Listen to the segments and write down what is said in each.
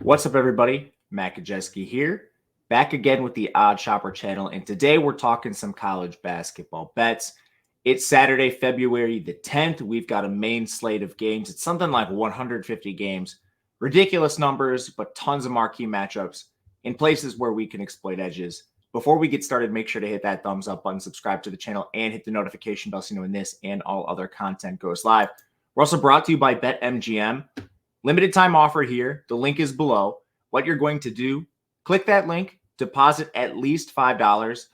What's up, everybody? Matt Gajewski here, back again with the Odd Shopper channel, and today we're talking some college basketball bets. It's Saturday, February the 10th. We've got a main slate of games. It's something like 150 games. Ridiculous numbers, but tons of marquee matchups in places where we can exploit edges. Before we get started, make sure to hit that thumbs up button, subscribe to the channel, and hit the notification bell so you know when this and all other content goes live. We're also brought to you by BetMGM. Limited time offer here. The link is below. What you're going to do, click that link, deposit at least $5,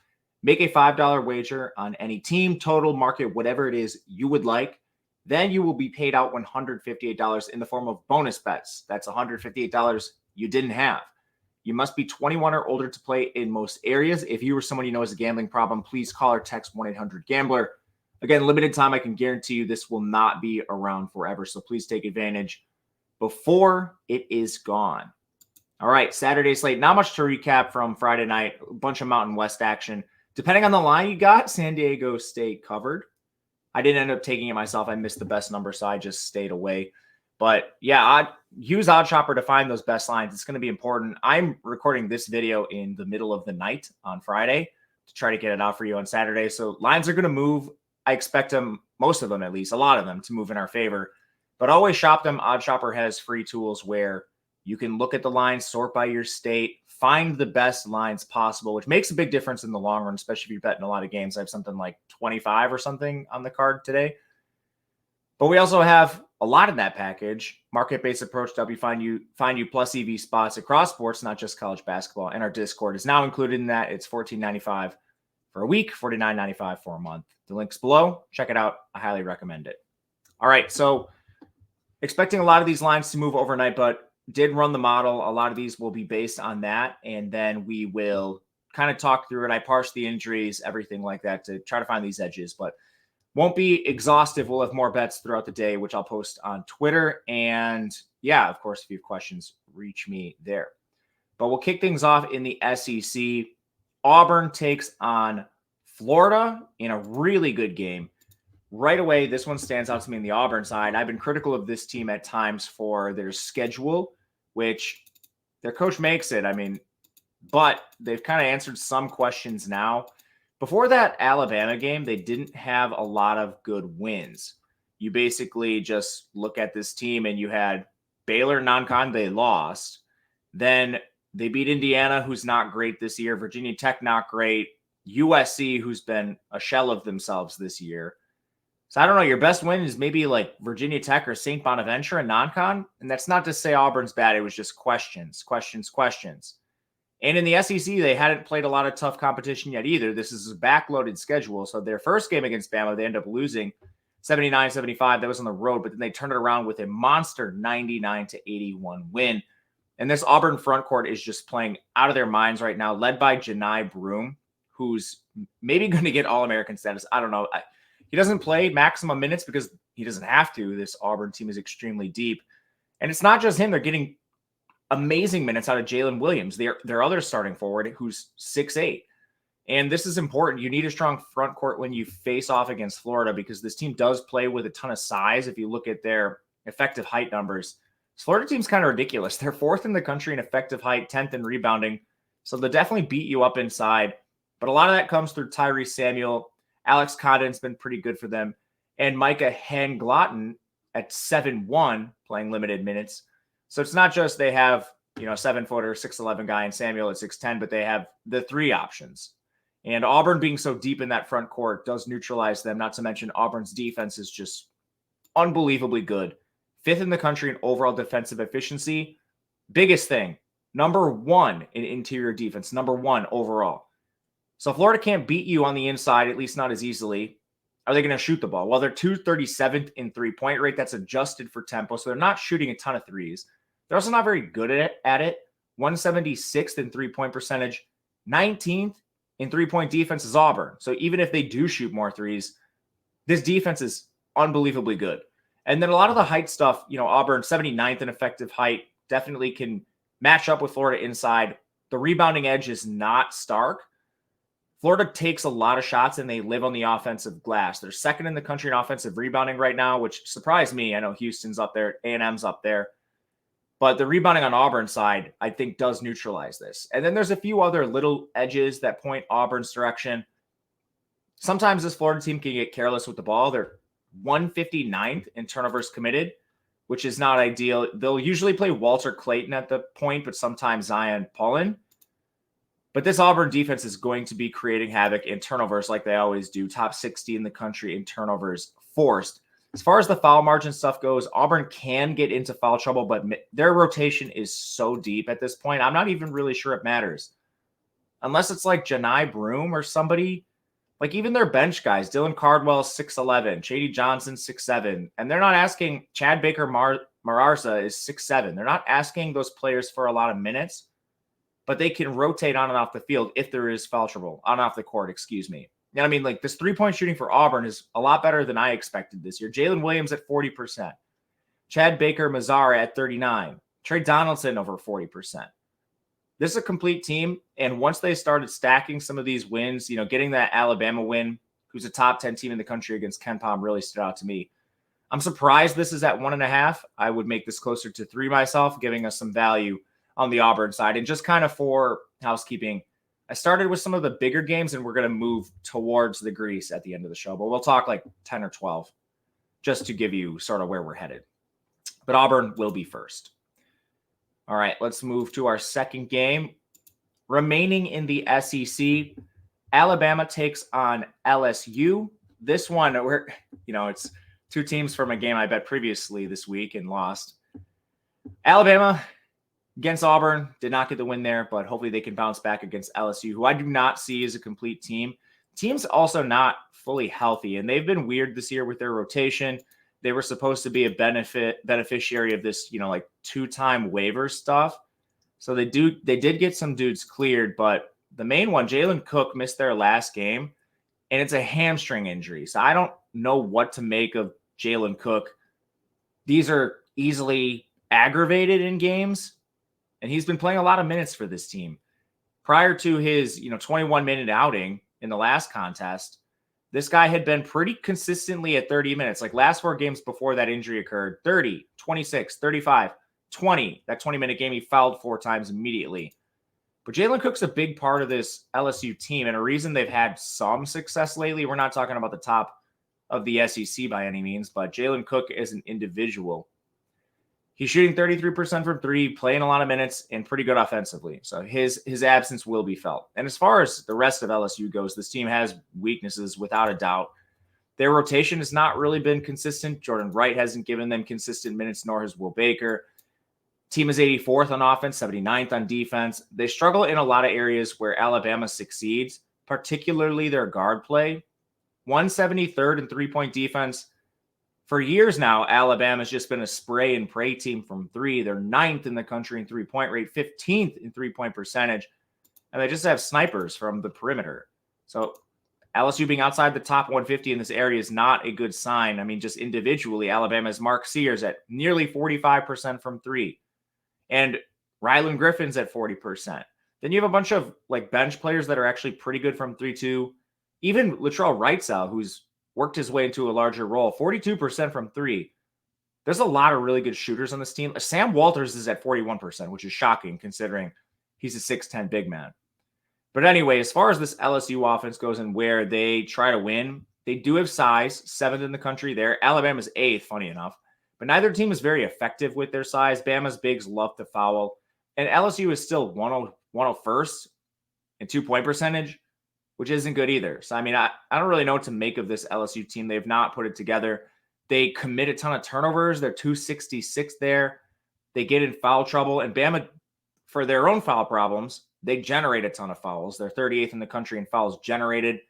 make a $5 wager on any team, total, market, whatever it is you would like. Then you will be paid out $158 in the form of bonus bets. That's $158 you didn't have. You must be 21 or older to play in most areas. If you or someone you know has a gambling problem, please call or text 1-800-GAMBLER. Again, limited time. I can guarantee you this will not be around forever, so please take advantage before it is gone. All right, Saturday slate. Not much to recap from Friday night. A bunch of Mountain West action. Depending on the line you got, San Diego State covered. I didn't end up taking it myself. I missed the best number, so I just stayed away. But yeah, use Odd Shopper to find those best lines. It's going to be important. I'm recording this video in the middle of the night on Friday to try to get it out for you on Saturday. So lines are going to move. I expect them, most of them at least, a lot of them to move in our favor. But always shop them. Odd Shopper has free tools where you can look at the lines, sort by your state, find the best lines possible, which makes a big difference in the long run, especially if you're betting a lot of games. I have something like 25 or something on the card today. But we also have a lot in that package. Market-based approach to help you find you plus EV spots across sports, not just college basketball. And our Discord is now included in that. It's $14.95 for a week, $49.95 for a month. The link's below. Check it out. I highly recommend it. All right, so expecting a lot of these lines to move overnight, but did run the model. A lot of these will be based on that, and then we will kind of talk through it. I parsed the injuries, everything like that to try to find these edges, but won't be exhaustive. We'll have more bets throughout the day, which I'll post on Twitter. And yeah, of course, if you have questions, reach me there. But we'll kick things off in the SEC. Auburn takes on Florida in a really good game. Right away, this one stands out to me in the Auburn side. I've been critical of this team at times for their schedule, which their coach makes it. I mean, but they've kind of answered some questions now. Before that Alabama game, they didn't have a lot of good wins. You basically just look at this team and you had Baylor non-con, they lost. Then they beat Indiana, who's not great this year. Virginia Tech, not great. USC, who's been a shell of themselves this year. So I don't know. Your best win is maybe like Virginia Tech or St. Bonaventure and non-con. And that's not to say Auburn's bad. It was just questions. And in the SEC, they hadn't played a lot of tough competition yet either. This is a backloaded schedule. So their first game against Bama, they end up losing 79-75. That was on the road, but then they turned it around with a monster 99-81 win. And this Auburn front court is just playing out of their minds right now, led by Janai Broome, who's maybe going to get All-American status. I don't know. He doesn't play maximum minutes because he doesn't have to. This Auburn team is extremely deep. And it's not just him. They're getting amazing minutes out of Jalen Williams, their other starting forward, who's 6'8". And this is important. You need a strong front court when you face off against Florida because this team does play with a ton of size. If you look at their effective height numbers, this Florida team's kind of ridiculous. They're 4th in the country in effective height, 10th in rebounding. So they'll definitely beat you up inside. But a lot of that comes through Tyrese Samuel. Alex Cotton's been pretty good for them. And Micah Hanglotten at 7'1", playing limited minutes. So it's not just they have, 7-footer, 6'11" guy and Samuel at 6'10", but they have the three options. And Auburn being so deep in that front court does neutralize them, not to mention Auburn's defense is just unbelievably good. 5th in the country in overall defensive efficiency. Biggest thing, number 1 in interior defense, number 1 overall. So Florida can't beat you on the inside, at least not as easily. Are they going to shoot the ball? Well, they're 237th in three-point rate. That's adjusted for tempo, so they're not shooting a ton of threes. They're also not very good at it. 176th in three-point percentage. 19th in three-point defense is Auburn. So even if they do shoot more threes, this defense is unbelievably good. And then a lot of the height stuff, Auburn 79th in effective height, definitely can match up with Florida inside. The rebounding edge is not stark. Florida takes a lot of shots and they live on the offensive glass. They're 2nd in the country in offensive rebounding right now, which surprised me. I know Houston's up there, A&M's up there. But the rebounding on Auburn's side, I think, does neutralize this. And then there's a few other little edges that point Auburn's direction. Sometimes this Florida team can get careless with the ball. They're 159th in turnovers committed, which is not ideal. They'll usually play Walter Clayton at the point, but sometimes Zion Pullen. But this Auburn defense is going to be creating havoc in turnovers like they always do. Top 60 in the country in turnovers forced. As far as the foul margin stuff goes, Auburn can get into foul trouble, but their rotation is so deep at this point. I'm not even really sure it matters. Unless it's like Janai Broom or somebody. Like even their bench guys, Dylan Cardwell, 6'11", Chady Johnson, 6'7", and they're not asking, Chad Baker Mararza is 6'7". They're not asking those players for a lot of minutes, but they can rotate on and off the field if there is foul trouble, on and off the court, excuse me. You know what I mean? Like this three-point shooting for Auburn is a lot better than I expected this year. Jalen Williams at 40%. Chad Baker Mazara at 39%. Trey Donaldson over 40%. This is a complete team, and once they started stacking some of these wins, you know, getting that Alabama win, who's a top 10 team in the country against Ken Pom, really stood out to me. I'm surprised this is at 1.5. I would make this closer to 3 myself, giving us some value on the Auburn side. And just kind of for housekeeping, I started with some of the bigger games, and we're going to move towards the grease at the end of the show. But we'll talk like 10 or 12 just to give you sort of where we're headed. But Auburn will be first. All right, let's move to our second game. Remaining in the SEC, Alabama takes on LSU. This one, it's 2 teams from a game I bet previously this week and lost. Alabama against Auburn, did not get the win there, but hopefully they can bounce back against LSU, who I do not see as a complete team. Team's also not fully healthy, and they've been weird this year with their rotation. They were supposed to be a beneficiary of this, like 2-time waiver stuff. So they did get some dudes cleared, but the main one, Jalen Cook, missed their last game, and it's a hamstring injury. So I don't know what to make of Jalen Cook. These are easily aggravated in games. And he's been playing a lot of minutes for this team. Prior to his, 21-minute outing in the last contest, this guy had been pretty consistently at 30 minutes. Like last 4 games before that injury occurred, 30, 26, 35, 20. That 20-minute game, he fouled 4 times immediately. But Jalen Cook's a big part of this LSU team, and a reason they've had some success lately. We're not talking about the top of the SEC by any means, but Jalen Cook is an individual. He's shooting 33% from 3, playing a lot of minutes, and pretty good offensively. So his absence will be felt. And as far as the rest of LSU goes, this team has weaknesses without a doubt. Their rotation has not really been consistent. Jordan Wright hasn't given them consistent minutes, nor has Will Baker. Team is 84th on offense, 79th on defense. They struggle in a lot of areas where Alabama succeeds, particularly their guard play. 173rd in three-point defense. For years now, Alabama's just been a spray and pray team from 3. They're 9th in the country in three-point rate, 15th in three-point percentage, and they just have snipers from the perimeter. So LSU being outside the top 150 in this area is not a good sign. I mean, just individually, Alabama's Mark Sears at nearly 45% from 3, and Rylan Griffin's at 40%. Then you have a bunch of bench players that are actually pretty good from 3 too. Even Latrell Wrightsell, who's worked his way into a larger role, 42% from 3. There's a lot of really good shooters on this team. Sam Walters is at 41%, which is shocking considering he's a 6'10" big man. But anyway, as far as this LSU offense goes and where they try to win, they do have size, 7th in the country there. Alabama's 8th, funny enough. But neither team is very effective with their size. Bama's bigs love to foul. And LSU is still 101st in 2-point percentage, which isn't good either. So, I mean, I don't really know what to make of this LSU team. They've not put it together. They commit a ton of turnovers. They're 266 there. They get in foul trouble. And Bama, for their own foul problems, they generate a ton of fouls. They're 38th in the country in fouls generated.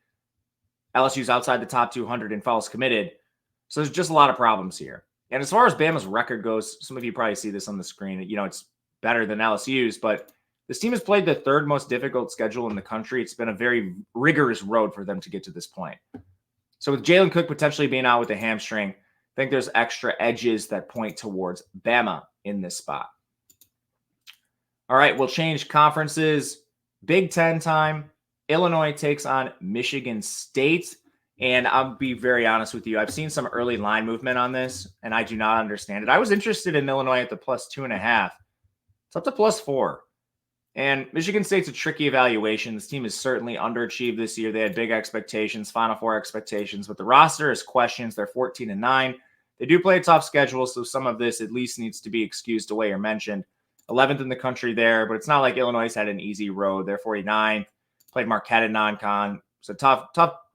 LSU's outside the top 200 in fouls committed. So there's just a lot of problems here. And as far as Bama's record goes, some of you probably see this on the screen. It's better than LSU's, but this team has played the 3rd most difficult schedule in the country. It's been a very rigorous road for them to get to this point. So with Jalen Cook potentially being out with a hamstring, I think there's extra edges that point towards Bama in this spot. All right, we'll change conferences. Big Ten time. Illinois takes on Michigan State. And I'll be very honest with you. I've seen some early line movement on this, and I do not understand it. I was interested in Illinois at the +2.5. It's up to +4. And Michigan State's a tricky evaluation. This team has certainly underachieved this year. They had big expectations, Final Four expectations, but the roster has questions. They're 14-9. They do play a tough schedule, so some of this at least needs to be excused away or mentioned. 11th in the country there, but it's not like Illinois had an easy road. They're 49th, played Marquette in non-con. So tough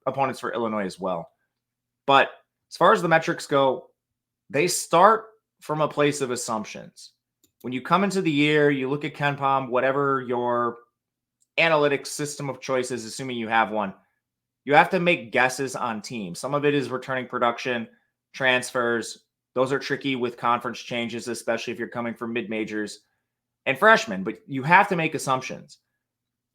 opponents for Illinois as well. But as far as the metrics go, they start from a place of assumptions. When you come into the year, you look at KenPom, whatever your analytics system of choice is, assuming you have one, you have to make guesses on teams. Some of it is returning production, transfers. Those are tricky with conference changes, especially if you're coming from mid-majors and freshmen, but you have to make assumptions.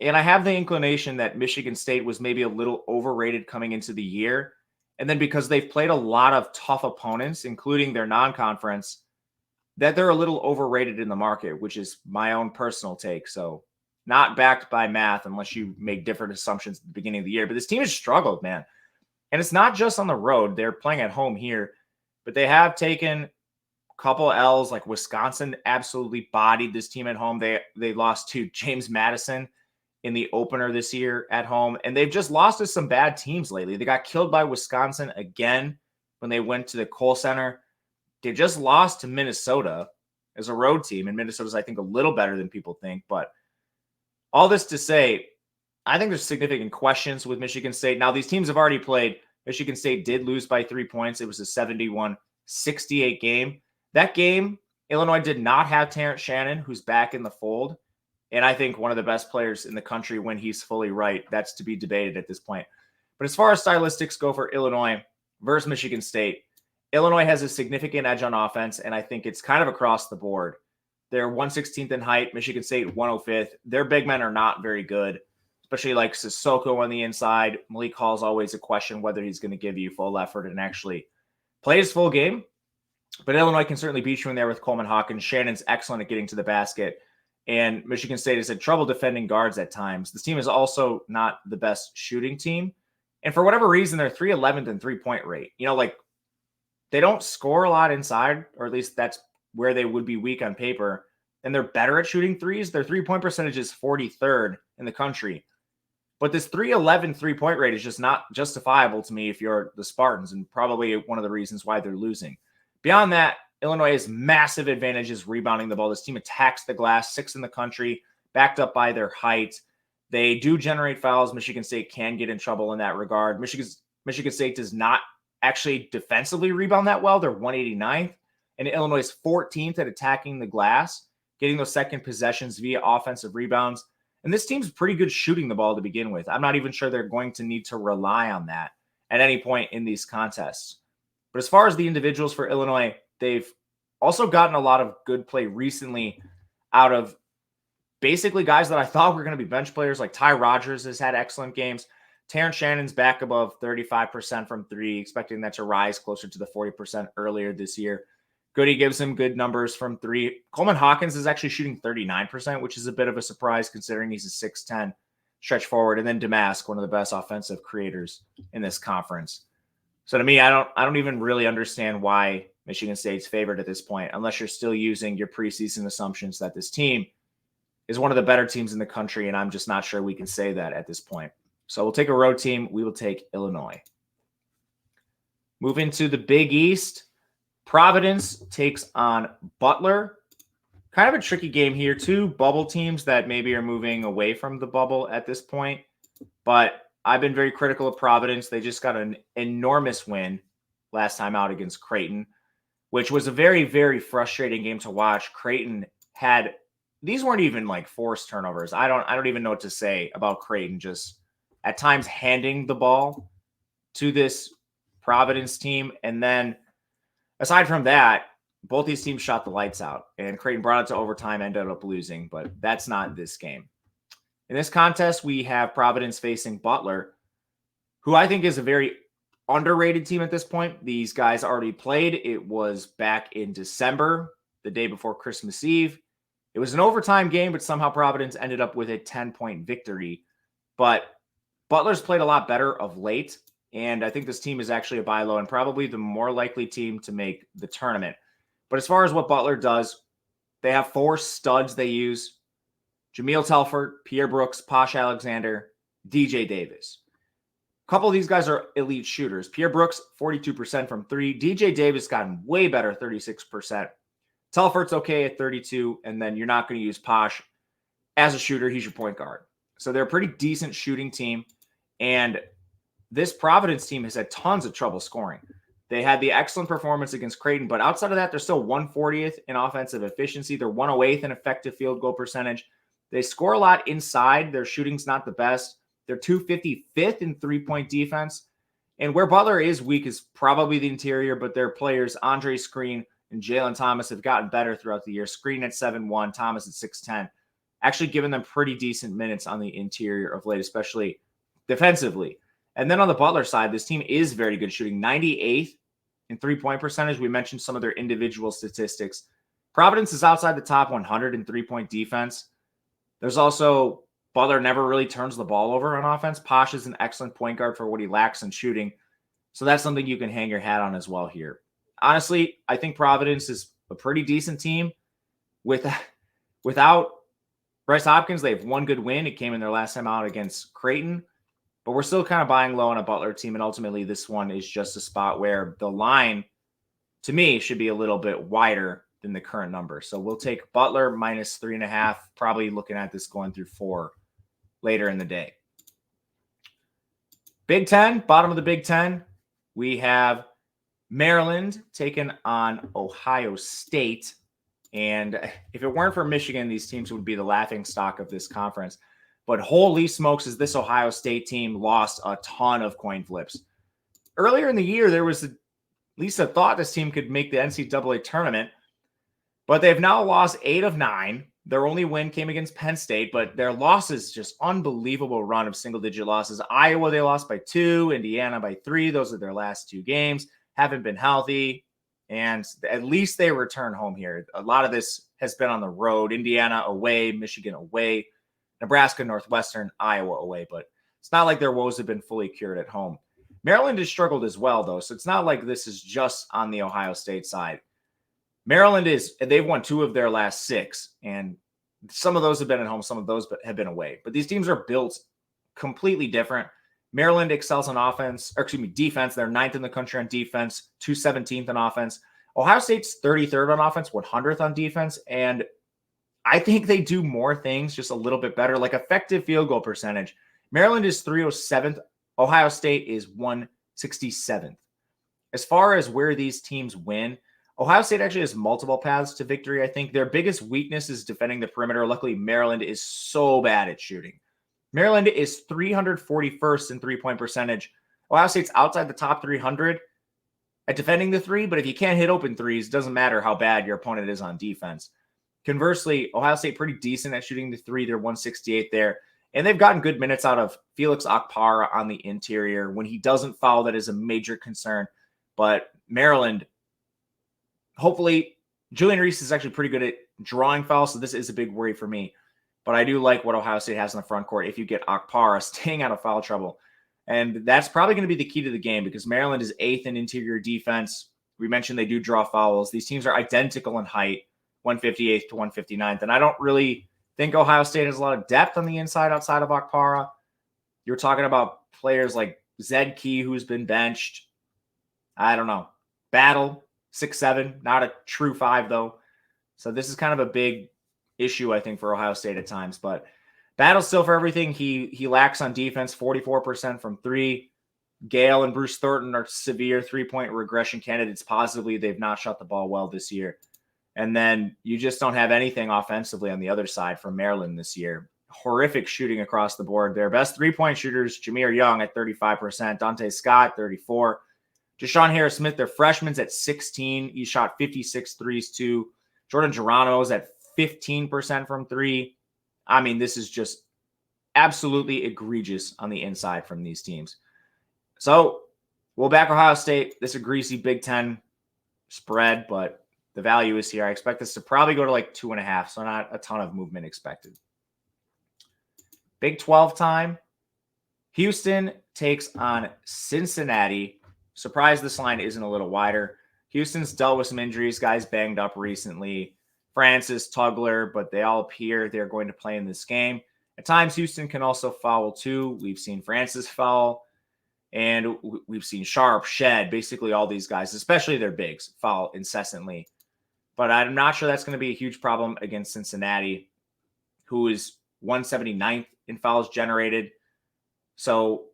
And I have the inclination that Michigan State was maybe a little overrated coming into the year. And then because they've played a lot of tough opponents, including their non-conference, that they're a little overrated in the market, which is my own personal take. So not backed by math unless you make different assumptions at the beginning of the year. But this team has struggled, man. And it's not just on the road. They're playing at home here, but they have taken a couple L's. Like Wisconsin absolutely bodied this team at home. They lost to James Madison in the opener this year at home. And they've just lost to some bad teams lately. They got killed by Wisconsin again when they went to the Kohl Center. They just lost to Minnesota as a road team, and Minnesota's, I think, a little better than people think. But all this to say, I think there's significant questions with Michigan State. Now, these teams have already played. Michigan State did lose by 3 points. It was a 71-68 game. That game, Illinois did not have Terrence Shannon, who's back in the fold, and I think one of the best players in the country when he's fully right. That's to be debated at this point. But as far as stylistics go for Illinois versus Michigan State, Illinois has a significant edge on offense, and I think it's kind of across the board. They're 116th in height, Michigan State 105th. Their big men are not very good, especially like Sissoko on the inside. Malik Hall's always a question whether he's going to give you full effort and actually play his full game. But Illinois can certainly beat you in there with Coleman Hawkins. Shannon's excellent at getting to the basket, and Michigan State has had trouble defending guards at times. This team is also not the best shooting team, and for whatever reason, they're 311th in three-point rate. They don't score a lot inside, or at least that's where they would be weak on paper, and they're better at shooting threes. Their three-point percentage is 43rd in the country. But this 311 three-point rate is just not justifiable to me if you're the Spartans, and probably one of the reasons why they're losing. Beyond that, Illinois has massive advantages rebounding the ball. This team attacks the glass, 6th in the country, backed up by their height. They do generate fouls. Michigan State can get in trouble in that regard. Michigan State does not actually defensively rebound that well. They're 189th, and Illinois is 14th at attacking the glass, getting those second possessions via offensive rebounds. And this team's pretty good shooting the ball to begin with. I'm not even sure they're going to need to rely on that at any point in these contests. But as far as the individuals for Illinois, they've also gotten a lot of good play recently out of basically guys that I thought were going to be bench players. Like Ty Rodgers has had excellent games. Terrence Shannon's back above 35% from three, expecting that to rise closer to the 40% earlier this year. Goody gives him good numbers from three. Coleman Hawkins is actually shooting 39%, which is a bit of a surprise considering he's a 6'10" stretch forward. And then Damask, one of the best offensive creators in this conference. So to me, I don't even really understand why Michigan State's favored at this point, unless you're still using your preseason assumptions that this team is one of the better teams in the country. And I'm just not sure we can say that at this point. So we'll take a road team. We will take Illinois. Moving to the Big East, Providence takes on Butler. Kind of a tricky game here. Two bubble teams that maybe are moving away from the bubble at this point. But I've been very critical of Providence. They just got an enormous win last time out against Creighton, which was a very, very frustrating game to watch. Creighton had, these weren't even like forced turnovers. I don't even know what to say about Creighton just at times handing the ball to this Providence team. And then aside from that, both these teams shot the lights out, and Creighton brought it to overtime, ended up losing, but that's not this game. In this contest, we have Providence facing Butler, who I think is a very underrated team at this point. These guys already played. It was back in December, the day before Christmas Eve. It was an overtime game, but somehow Providence ended up with a 10-point victory. But Butler's played a lot better of late, and I think this team is actually a buy low and probably the more likely team to make the tournament. But as far as what Butler does, They have 4 studs they use: Jameel Telford, Pierre Brooks, Posh Alexander, DJ Davis. A couple of these guys are elite shooters. Pierre Brooks, 42% from 3. DJ Davis gotten way better, 36%. Telford's okay at 32, and then you're not going to use Posh as a shooter. He's your point guard. So they're a pretty decent shooting team, and this Providence team has had tons of trouble scoring. They had the excellent performance against Creighton, but outside of that, they're still 140th in offensive efficiency. They're 108th in effective field goal percentage. They score a lot inside. Their shooting's not the best. They're 255th in three-point defense. And where Butler is weak is probably the interior, but their players, Andre Screen and Jalen Thomas, have gotten better throughout the year. Screen at 7'1", Thomas at 6'10", actually giving them pretty decent minutes on the interior of late, especially defensively. And then on the Butler side, this team is very good shooting, 98th in three-point percentage. We mentioned some of their individual statistics. Providence is outside the top 100 in three-point defense. There's also Butler never really turns the ball over on offense. Posh is an excellent point guard for what he lacks in shooting. So that's something you can hang your hat on as well here. Honestly, I think Providence is a pretty decent team. Without Bryce Hopkins, they have one good win. It came in their last time out against Creighton. But we're still kind of buying low on a Butler team, and ultimately this one is just a spot where the line, to me, should be a little bit wider than the current number. So we'll take Butler minus 3.5, probably looking at this going through 4 later in the day. Big Ten, bottom of the Big Ten, we have Maryland taking on Ohio State. And if it weren't for Michigan, these teams would be the laughing stock of this conference. But holy smokes, is this Ohio State team lost a ton of coin flips. Earlier in the year, there was at least a thought this team could make the NCAA tournament, but they've now lost 8 of 9. Their only win came against Penn State, but their losses, just unbelievable run of single-digit losses. Iowa, they lost by 2. Indiana by 3. Those are their last 2 games. Haven't been healthy, and at least they return home here. A lot of this has been on the road. Indiana away, Michigan away, Nebraska, Northwestern, Iowa away, but it's not like their woes have been fully cured at home. Maryland has struggled as well, though, so it's not like this is just on the Ohio State side. Maryland they've won 2 of their last 6, and some of those have been at home, some of those have been away. But these teams are built completely different. Maryland excels on defense. They're 9th in the country on defense, 217th on offense. Ohio State's 33rd on offense, 100th on defense, and I think they do more things just a little bit better, like effective field goal percentage. Maryland is 307th. Ohio State is 167th. As far as where these teams win, Ohio State actually has multiple paths to victory. I think their biggest weakness is defending the perimeter. Luckily, Maryland is so bad at shooting. Maryland is 341st in three-point percentage. Ohio State's outside the top 300 at defending the 3, but if you can't hit open threes, it doesn't matter how bad your opponent is on defense. Conversely, Ohio State pretty decent at shooting the 3. They're 168 there. And they've gotten good minutes out of Felix Okpara on the interior. When he doesn't foul, that is a major concern. But Maryland, hopefully, Julian Reese is actually pretty good at drawing fouls, so this is a big worry for me. But I do like what Ohio State has in the front court if you get Okpara staying out of foul trouble. And that's probably going to be the key to the game because Maryland is 8th in interior defense. We mentioned they do draw fouls. These teams are identical in height, 158th to 159th. And I don't really think Ohio State has a lot of depth on the inside outside of Okpara. You're talking about players like Zed Key, who's been benched. I don't know. Battle, 6'7", not a true 5, though. So this is kind of a big issue, I think, for Ohio State at times. But Battle's still for everything. He lacks on defense, 44% from 3. Gale and Bruce Thornton are severe three-point regression candidates. Positively, they've not shot the ball well this year. And then you just don't have anything offensively on the other side from Maryland this year. Horrific shooting across the board. Their best three-point shooters, Jameer Young at 35%, Dante Scott, 34%. Deshaun Harris-Smith, their freshman's at 16. He shot 56 threes, too. Jordan Geronimo's at 15% from 3. I mean, this is just absolutely egregious on the inside from these teams. So we'll back Ohio State. This is a greasy Big Ten spread, but the value is here. I expect this to probably go to like 2.5, so not a ton of movement expected. Big 12 time. Houston takes on Cincinnati. Surprised this line isn't a little wider. Houston's dealt with some injuries. Guys banged up recently. Francis, Tugler, but they all appear they're going to play in this game. At times, Houston can also foul too. We've seen Francis foul, and we've seen Sharp, Shed, basically all these guys, especially their bigs, foul incessantly. But I'm not sure that's going to be a huge problem against Cincinnati, who is 179th in fouls generated. So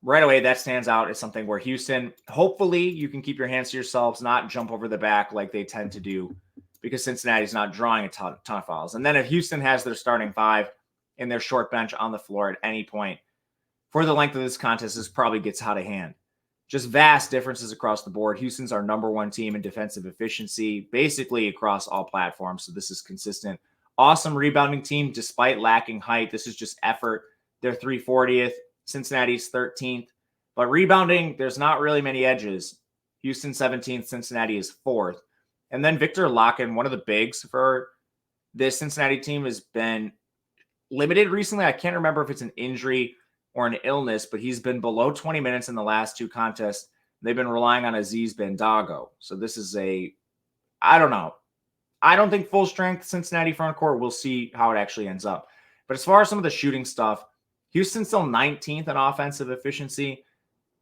right away, that stands out as something where Houston, hopefully you can keep your hands to yourselves, not jump over the back like they tend to do, because Cincinnati's not drawing a ton of fouls. And then if Houston has their starting five and their short bench on the floor at any point for the length of this contest, this probably gets out of hand. Just vast differences across the board. Houston's our number one team in defensive efficiency, basically across all platforms. So this is consistent. Awesome rebounding team, despite lacking height. This is just effort. They're 340th. Cincinnati's 13th. But rebounding, there's not really many edges. Houston 17th, Cincinnati is 4th. And then Victor Locken, one of the bigs for this Cincinnati team, has been limited recently. I can't remember if it's an injury or an illness, but he's been below 20 minutes in the last two contests. They've been relying on Aziz Bandago. So this is I don't know. I don't think full strength Cincinnati front court. We'll see how it actually ends up. But as far as some of the shooting stuff, Houston's still 19th in offensive efficiency.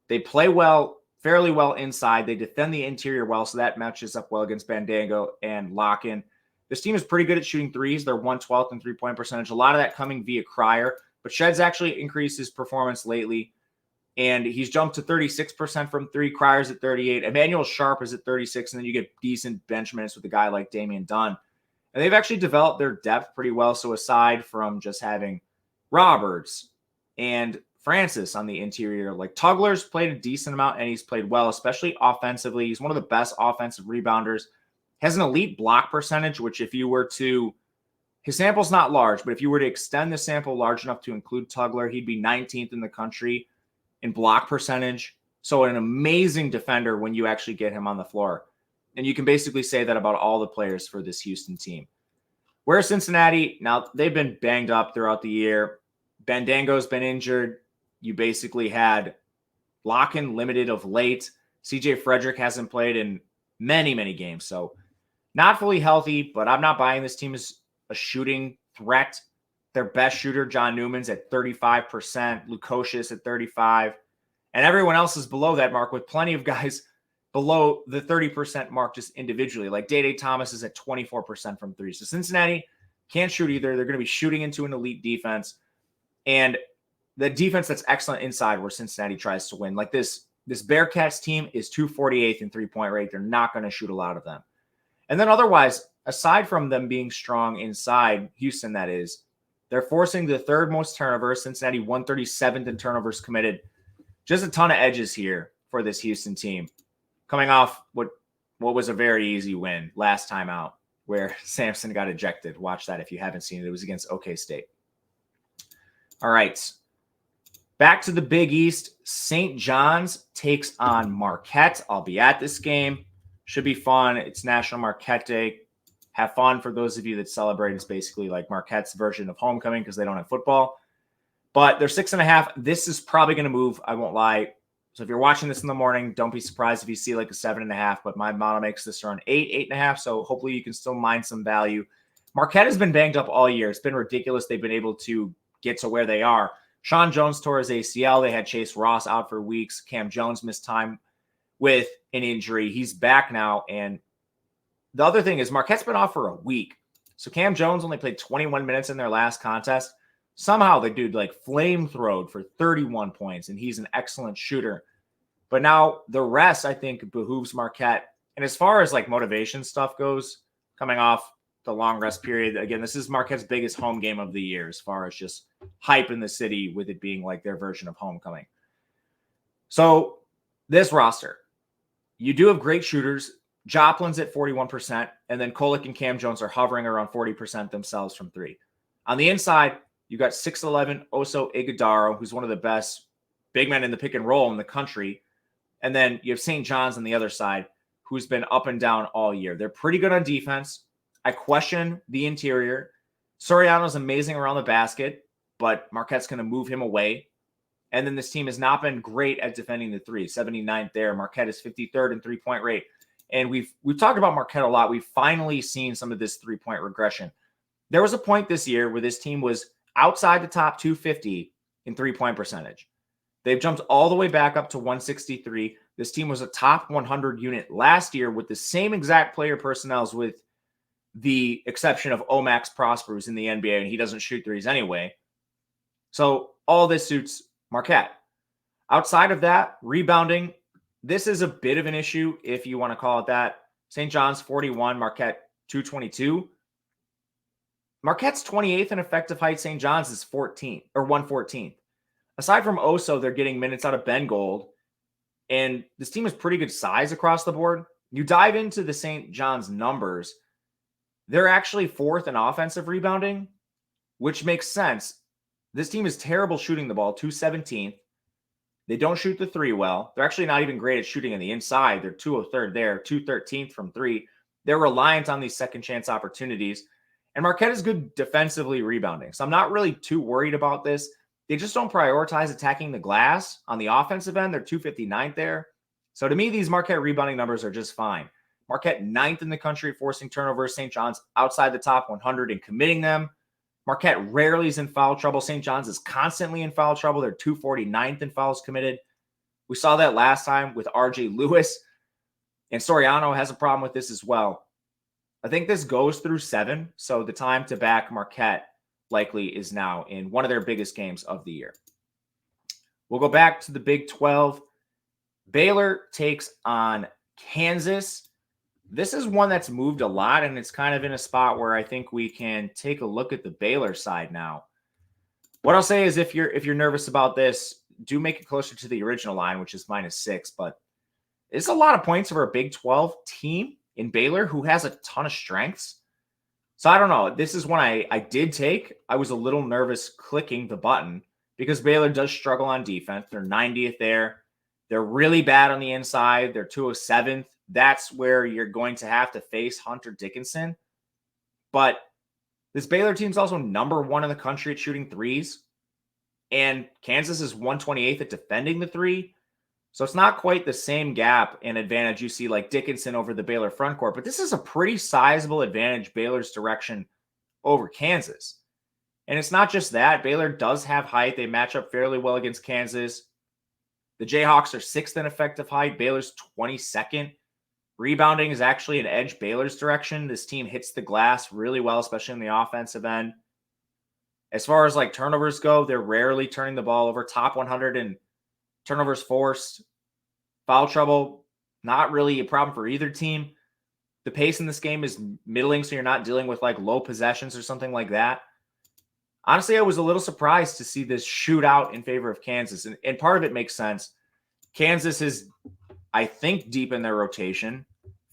They play well, fairly well inside. They defend the interior well, so that matches up well against Bandago and Locken. This team is pretty good at shooting threes. They're 112th in three-point percentage. A lot of that coming via Cryer. But Shed's actually increased his performance lately, and he's jumped to 36% from three. Cryer's at 38. Emmanuel Sharp is at 36, and then you get decent bench minutes with a guy like Damian Dunn. And they've actually developed their depth pretty well. So aside from just having Roberts and Francis on the interior, like Tugler's played a decent amount, and he's played well, especially offensively. He's one of the best offensive rebounders. Has an elite block percentage, which if you were to his sample's not large, but if you were to extend the sample large enough to include Tugler, he'd be 19th in the country in block percentage. So an amazing defender when you actually get him on the floor. And you can basically say that about all the players for this Houston team. Whereas Cincinnati, now they've been banged up throughout the year. Bandango's been injured. You basically had Locken limited of late. CJ Frederick hasn't played in many, many games. So not fully healthy, but I'm not buying this team as a shooting threat. Their best shooter, John Newman's at 35%, Lukosius at 35%, and everyone else is below that mark, with plenty of guys below the 30% mark just individually. Like Day Thomas is at 24% from three. So Cincinnati can't shoot either. They're going to be shooting into an elite defense, and the defense that's excellent inside where Cincinnati tries to win. Like this Bearcats team is 248th in three-point rate. They're not going to shoot a lot of them. And then otherwise, aside from them being strong inside, Houston that is, they're forcing the third most turnovers. Cincinnati 137th in turnovers committed. Just a ton of edges here for this Houston team. Coming off what was a very easy win last time out, where Sampson got ejected. Watch that if you haven't seen it. It was against OK State. All right. Back to the Big East. St. John's takes on Marquette. I'll be at this game. Should be fun. It's National Marquette Day. Have fun for those of you that celebrate. It's basically like Marquette's version of homecoming because they don't have football. But they're 6.5. This is probably going to move. I won't lie. So if you're watching this in the morning, don't be surprised if you see like a 7.5. But my model makes this around 8, 8.5. So hopefully you can still mine some value. Marquette has been banged up all year. It's been ridiculous. They've been able to get to where they are. Sean Jones tore his ACL. They had Chase Ross out for weeks. Cam Jones missed time with an injury. He's back now. And the other thing is Marquette's been off for a week. So Cam Jones only played 21 minutes in their last contest. Somehow the dude like flamethrowed for 31 points, and he's an excellent shooter. But now the rest, I think, behooves Marquette. And as far as like motivation stuff goes, coming off the long rest period, again, this is Marquette's biggest home game of the year as far as just hype in the city with it being like their version of homecoming. So this roster, you do have great shooters. Joplin's at 41%, and then Kolek and Cam Jones are hovering around 40% themselves from three. On the inside, you got 6'11" Oso Ighodaro, who's one of the best big men in the pick and roll in the country. And then you have St. John's on the other side, who's been up and down all year. They're pretty good on defense. I question the interior. Soriano's amazing around the basket, but Marquette's going to move him away. And then this team has not been great at defending the three. 79th there. Marquette is 53rd in three-point rate. And we've talked about Marquette a lot. We've finally seen some of this 3-point regression. There was a point this year where this team was outside the top 250 in 3-point percentage. They've jumped all the way back up to 163. This team was a top 100 unit last year with the same exact player personnel, with the exception of Omax Prosper, who's in the NBA, and he doesn't shoot threes anyway. So all this suits Marquette. Outside of that, rebounding, this is a bit of an issue if you want to call it that. St. John's 41, Marquette 222. Marquette's 28th in effective height. St. John's is 14th or 114th. Aside from Oso, they're getting minutes out of Ben Gold. And this team has pretty good size across the board. You dive into the St. John's numbers, they're actually 4th in offensive rebounding, which makes sense. This team is terrible shooting the ball, 217th. They don't shoot the three well. They're actually not even great at shooting in the inside. They're 203rd there, 213th from three. They're reliant on these second chance opportunities. And Marquette is good defensively rebounding. So I'm not really too worried about this. They just don't prioritize attacking the glass on the offensive end. They're 259th there. So to me, these Marquette rebounding numbers are just fine. Marquette 9th in the country at forcing turnovers. St. John's outside the top 100 in committing them. Marquette rarely is in foul trouble. St. John's is constantly in foul trouble. They're 249th in fouls committed. We saw that last time with RJ Lewis. And Soriano has a problem with this as well. I think this goes through 7. So the time to back Marquette likely is now in one of their biggest games of the year. We'll go back to the Big 12. Baylor takes on Kansas. This is one that's moved a lot, and it's kind of in a spot where I think we can take a look at the Baylor side now. What I'll say is if you're nervous about this, do make it closer to the original line, which is -6. But it's a lot of points for a Big 12 team in Baylor who has a ton of strengths. So I don't know. This is one I did take. I was a little nervous clicking the button because Baylor does struggle on defense. They're 90th there. They're really bad on the inside. They're 207th. That's where you're going to have to face Hunter Dickinson. But this Baylor team's also number 1 in the country at shooting threes. And Kansas is 128th at defending the three. So it's not quite the same gap and advantage you see like Dickinson over the Baylor front court. But this is a pretty sizable advantage Baylor's direction over Kansas. And it's not just that. Baylor does have height. They match up fairly well against Kansas. The Jayhawks are 6th in effective height. Baylor's 22nd. Rebounding is actually an edge Baylor's direction. This team hits the glass really well, especially in the offensive end. As far as like turnovers go, they're rarely turning the ball over. Top 100 in turnovers forced. Foul trouble, not really a problem for either team. The pace in this game is middling, so you're not dealing with like low possessions or something like that. Honestly, I was a little surprised to see this shootout in favor of Kansas. And part of it makes sense. Kansas is, I think, deep in their rotation.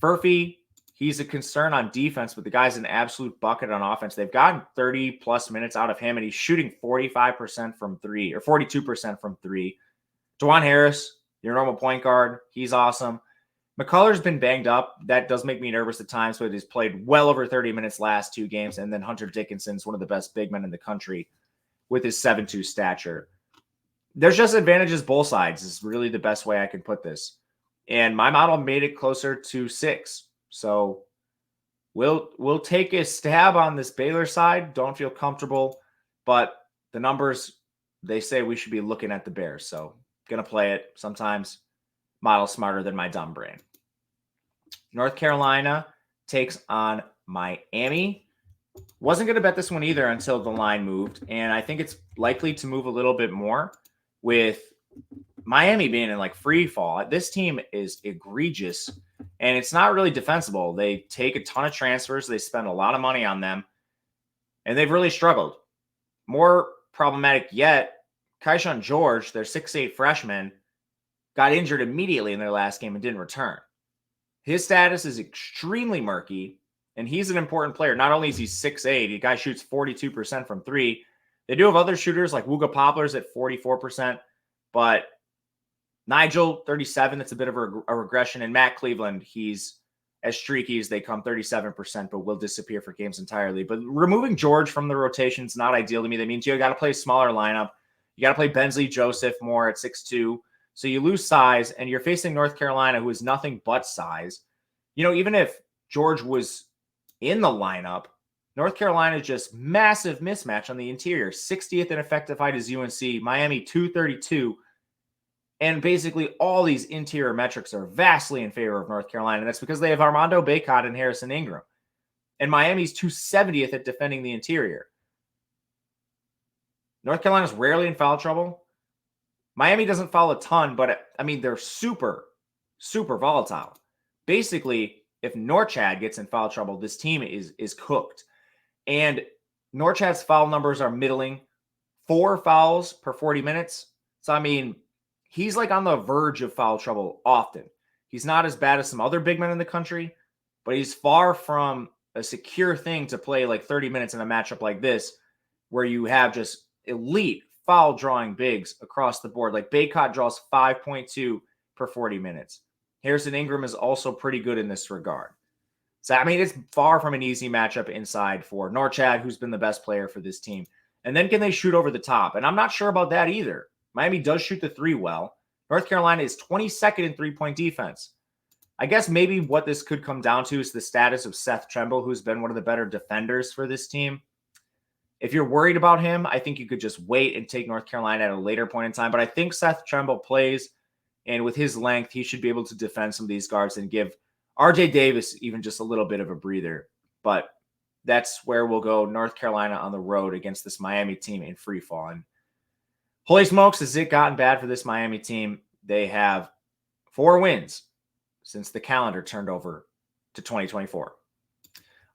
Furphy, he's a concern on defense, but the guy's an absolute bucket on offense. They've gotten 30-plus minutes out of him, and he's shooting 45% from three, or 42% from three. Juwan Harris, your normal point guard, he's awesome. McCullough's been banged up. That does make me nervous at times, but he's played well over 30 minutes last 2 games. And then Hunter Dickinson's one of the best big men in the country with his 7'2" stature. There's just advantages both sides is really the best way I can put this. And my model made it closer to 6. So we'll take a stab on this Baylor side. Don't feel comfortable, but the numbers, they say we should be looking at the Bears. So going to play it. Sometimes model smarter than my dumb brain. North Carolina takes on Miami. Wasn't going to bet this one either until the line moved. And I think it's likely to move a little bit more with Miami being in like free fall. This team is egregious and it's not really defensible. They take a ton of transfers. They spend a lot of money on them and they've really struggled. More problematic yet, Kaishan George, their 6'8" freshman, got injured immediately in their last game and didn't return. His status is extremely murky, and he's an important player. Not only is he 6'8", the guy shoots 42% from three. They do have other shooters like Wooga Poplar's at 44%, but Nigel, 37, that's a bit of a regression. And Matt Cleveland, he's as streaky as they come, 37%, but will disappear for games entirely. But removing George from the rotation is not ideal to me. That means you got to play a smaller lineup. You got to play Bensley Joseph more at 6'2". So you lose size, and you're facing North Carolina, who is nothing but size. Even if George was in the lineup, North Carolina just massive mismatch on the interior. 60th in effective height is UNC, Miami 232. And basically all these interior metrics are vastly in favor of North Carolina. And that's because they have Armando Bacot and Harrison Ingram. And Miami's 270th at defending the interior. North Carolina's rarely in foul trouble. Miami doesn't foul a ton, but they're super, super volatile. Basically, if Norchad gets in foul trouble, this team is cooked. And Norchad's foul numbers are middling, 4 fouls per 40 minutes. So, he's like on the verge of foul trouble often. He's not as bad as some other big men in the country, but he's far from a secure thing to play like 30 minutes in a matchup like this, where you have just elite foul drawing bigs across the board. Like Bacot draws 5.2 per 40 minutes. Harrison Ingram is also pretty good in this regard. So, it's far from an easy matchup inside for Norchad, who's been the best player for this team. And then can they shoot over the top? And I'm not sure about that either. Miami does shoot the 3 well. North Carolina is 22nd in three-point defense. I guess maybe what this could come down to is the status of Seth Trimble, who's been one of the better defenders for this team. If you're worried about him, I think you could just wait and take North Carolina at a later point in time. But I think Seth Trimble plays, and with his length, he should be able to defend some of these guards and give RJ Davis even just a little bit of a breather. But that's where we'll go. North Carolina on the road against this Miami team in free fall. And holy smokes, has it gotten bad for this Miami team? They have 4 wins since the calendar turned over to 2024.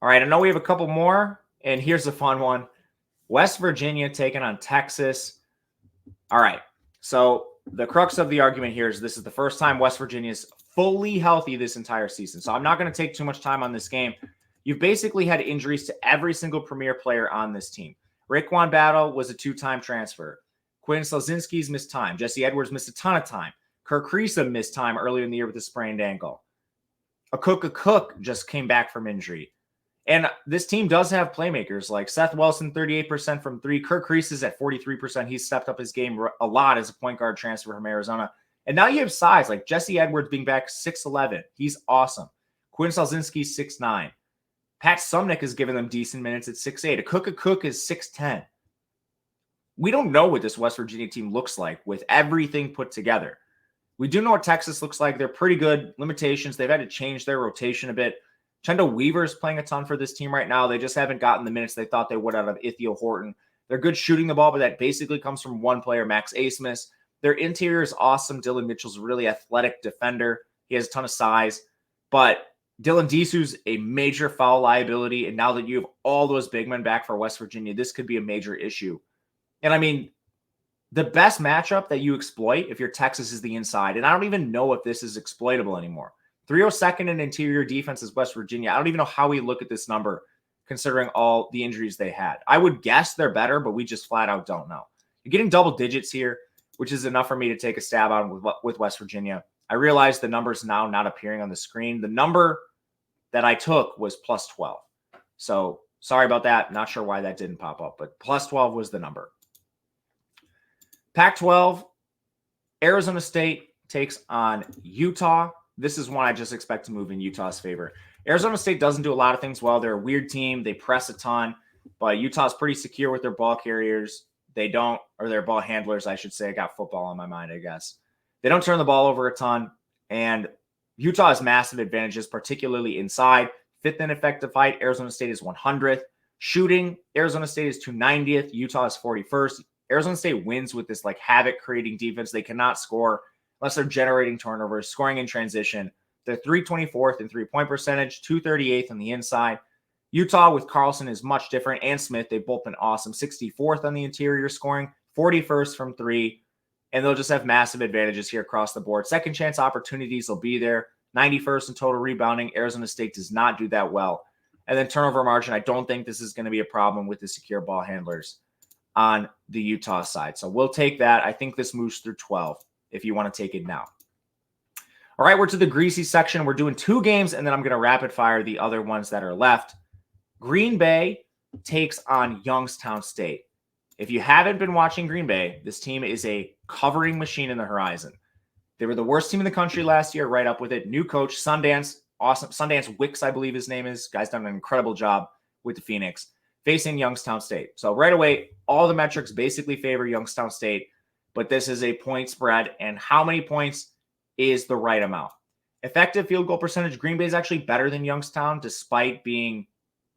All right, I know we have a couple more, and here's a fun one. West Virginia taking on Texas. All right, so the crux of the argument here is this is the first time West Virginia is fully healthy this entire season. So I'm not going to take too much time on this game. You've basically had injuries to every single premier player on this team. Raekwon Battle was a 2-time transfer. Quinn Slazinski's missed time. Jesse Edwards missed a ton of time. Kirk Kriisa missed time earlier in the year with a sprained ankle. Cook just came back from injury. And this team does have playmakers like Seth Wilson, 38% from 3. Kirk Kriisa at 43%. He's stepped up his game a lot as a point guard transfer from Arizona. And now you have size like Jesse Edwards being back 6'11". He's awesome. Quinn Slazinski, 6'9". Pat Sumnick has given them decent minutes at 6'8". Cook is 6'10". We don't know what this West Virginia team looks like with everything put together. We do know what Texas looks like. They're pretty good. Limitations. They've had to change their rotation a bit. Chendo Weaver's playing a ton for this team right now. They just haven't gotten the minutes they thought they would out of Ithiel Horton. They're good shooting the ball, but that basically comes from one player, Max Asmus. Their interior is awesome. Dylan Mitchell's a really athletic defender. He has a ton of size. But Dylan Disu's a major foul liability. And now that you have all those big men back for West Virginia, this could be a major issue. And the best matchup that you exploit if you're Texas is the inside. And I don't even know if this is exploitable anymore. 302nd in interior defense is West Virginia. I don't even know how we look at this number considering all the injuries they had. I would guess they're better, but we just flat out don't know. You're getting double digits here, which is enough for me to take a stab on with West Virginia. I realize the number's now not appearing on the screen. The number that I took was plus 12. So sorry about that. Not sure why that didn't pop up, but plus 12 was the number. Pac-12, Arizona State takes on Utah. This is one I just expect to move in Utah's favor. Arizona State doesn't do a lot of things well. They're a weird team. They press a ton, but Utah's pretty secure with their ball carriers. They don't, or their ball handlers, I should say. I got football on my mind, I guess. They don't turn the ball over a ton, and Utah has massive advantages, particularly inside. 5th in effective height, Arizona State is 100th. Shooting, Arizona State is 290th. Utah is 41st. Arizona State wins with this havoc-creating defense. They cannot score unless they're generating turnovers, scoring in transition. They're 324th in three-point percentage, 238th on the inside. Utah with Carlson is much different, and Smith, they've both been awesome. 64th on the interior scoring, 41st from 3, and they'll just have massive advantages here across the board. Second chance opportunities will be there. 91st in total rebounding. Arizona State does not do that well. And then turnover margin, I don't think this is going to be a problem with the secure ball handlers on the Utah side. So we'll take that. I think this moves through 12 if you want to take it now. All right, we're to the greasy section. We're doing 2 games, and then I'm going to rapid fire the other ones that are left. Green Bay takes on Youngstown State. If you haven't been watching Green Bay, this team is a covering machine in the horizon. They were the worst team in the country last year, right up with it. New coach, Sundance, awesome. Sundance Wicks, I believe his name is. Guy's done an incredible job with the Phoenix, facing Youngstown State. So right away, all the metrics basically favor Youngstown State, but this is a point spread, and how many points is the right amount? Effective field goal percentage, Green Bay is actually better than Youngstown, despite being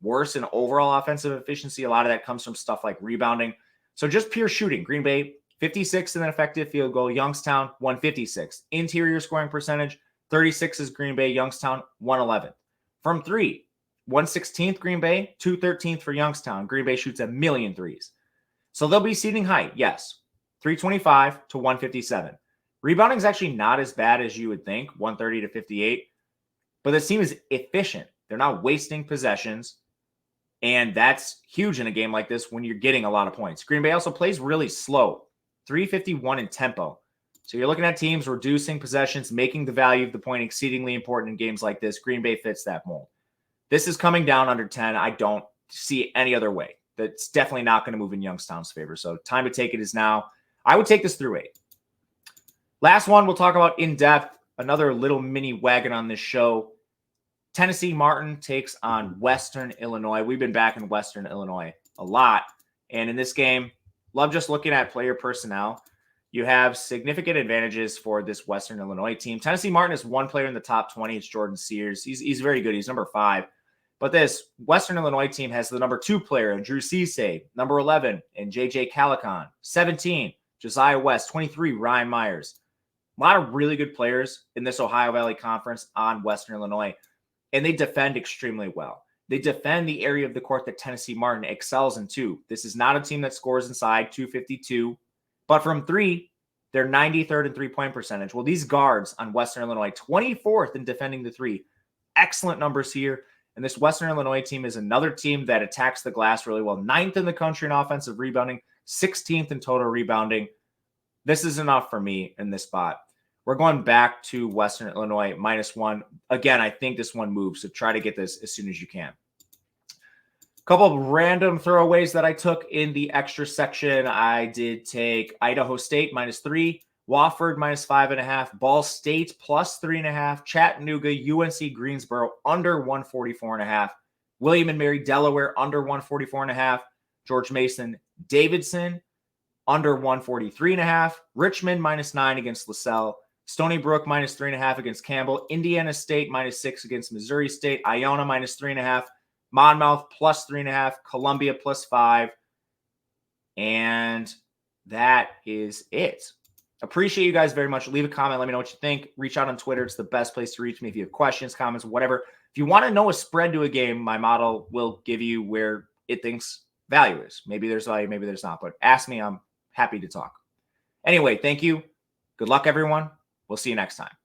worse in overall offensive efficiency. A lot of that comes from stuff like rebounding. So just pure shooting, Green Bay 56th in an effective field goal, Youngstown 156th. Interior scoring percentage, 36 is Green Bay, Youngstown 111th. From three, 116th Green Bay, 213th for Youngstown. Green Bay shoots 1,000,000 threes. So they'll be seating height, yes, 325 to 157. Rebounding is actually not as bad as you would think, 130 to 58. But this team is efficient. They're not wasting possessions. And that's huge in a game like this when you're getting a lot of points. Green Bay also plays really slow, 351 in tempo. So you're looking at teams reducing possessions, making the value of the point exceedingly important in games like this. Green Bay fits that mold. This is coming down under 10. I don't see any other way. That's definitely not going to move in Youngstown's favor. So time to take it is now. I would take this through 8. Last one we'll talk about in depth. Another little mini wagon on this show. Tennessee Martin takes on Western Illinois. We've been back in Western Illinois a lot. And in this game, love just looking at player personnel. You have significant advantages for this Western Illinois team. Tennessee Martin has one player in the top 20. It's Jordan Sears. He's very good. He's number 5. But this Western Illinois team has the number 2 player, Drew Cisse, number 11, and J.J. Calicon, 17, Josiah West, 23, Ryan Myers. A lot of really good players in this Ohio Valley Conference on Western Illinois. And they defend extremely well. They defend the area of the court that Tennessee Martin excels in too. This is not a team that scores inside, 252. But from 3, they're 93rd in three-point percentage. Well, these guards on Western Illinois, 24th in defending the 3. Excellent numbers here. And this Western Illinois team is another team that attacks the glass really well. 9th in the country in offensive rebounding, 16th in total rebounding. This is enough for me in this spot. We're going back to Western Illinois -1. Again, I think this one moves, so try to get this as soon as you can. A couple of random throwaways that I took in the extra section. I did take Idaho State -3, Wofford -5.5, Ball State +3.5, Chattanooga, UNC Greensboro under 144.5, William and Mary Delaware under 144.5, George Mason Davidson under 143.5, Richmond -9 against LaSalle, Stony Brook -3.5 against Campbell, Indiana State -6 against Missouri State, Iona -3.5, Monmouth +3.5, Columbia +5. And that is it. Appreciate you guys very much. Leave a comment. Let me know what you think. Reach out on Twitter. It's the best place to reach me if you have questions, comments, whatever. If you want to know a spread to a game, my model will give you where it thinks value is. Maybe there's value, maybe there's not. But ask me. I'm happy to talk. Anyway, thank you. Good luck, everyone. We'll see you next time.